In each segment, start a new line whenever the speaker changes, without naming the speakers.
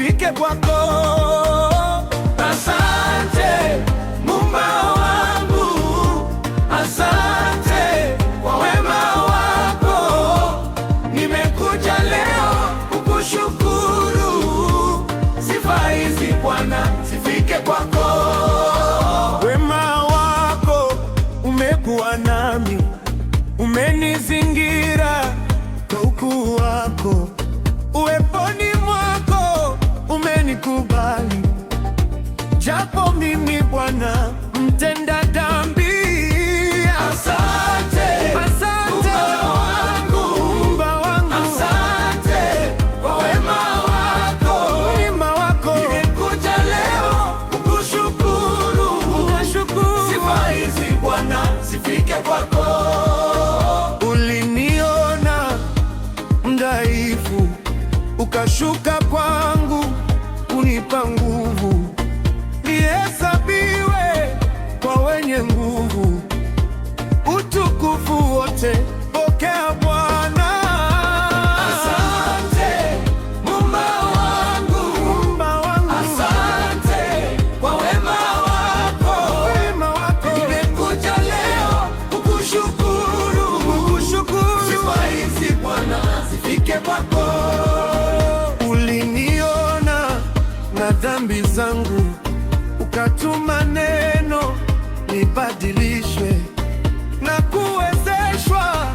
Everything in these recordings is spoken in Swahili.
zifike kwako. Asante Muumba wangu, asante kwa wema wako. Nimekuja leo kukushukuru, sifa hizi Bwana zifike kwako. Wema wako umekuwa nami, umenizingira kwa ukuu wako. Uweponi mwako umenikubali, japo mimi Bwana mtenda dhambi. Asante, asante Muumba wangu, asante kwa wema wako. Nimekuja leo kukushukuru, sifa hizi Bwana zifike kwako. Uliniona mdhaifu, ukashuka kwangu kunipa nguvu, nihesabiwe kwa wenye nguvu. Utukufu wote pokea Bwana. Asante Muumba wangu, asante kwa wema wako. Nimekuja leo kukushukuru, sifa hizi Bwana zifike kwako. Uliniona na dhambi zangu, ukatuma neno nibadilishwe na kuwezeshwa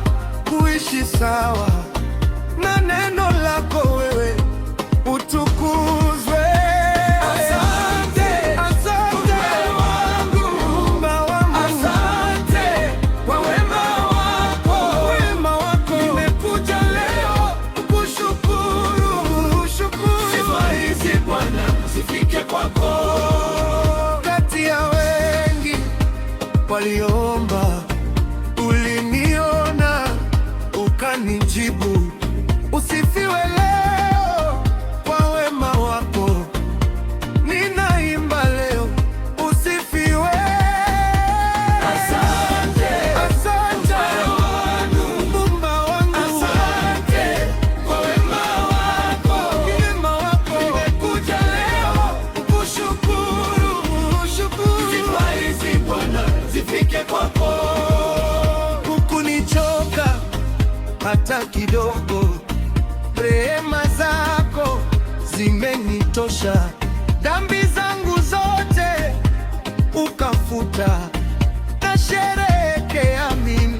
kuishi sawa na neno lako wewe. Utukuzwe. Asante, asante Muumba wangu, asante kwa wema wako. Nimekuja leo kukushukuru, sifa hizi Bwana zifike kwako. Kati ya wengi waliomba, uliniona ukanijibu. Usifiwe leo kwa wema wako, ninaimba leo usifiwe. Asante, asante Muumba wangu, asante kwa wema wako. Nimekuja leo kukushukuru, sifa hizi Bwana zifike kwako. Hukunichoka hata kidogo, rehema zako zimenitosha. Dhambi zangu zote ukafuta, nasherehekea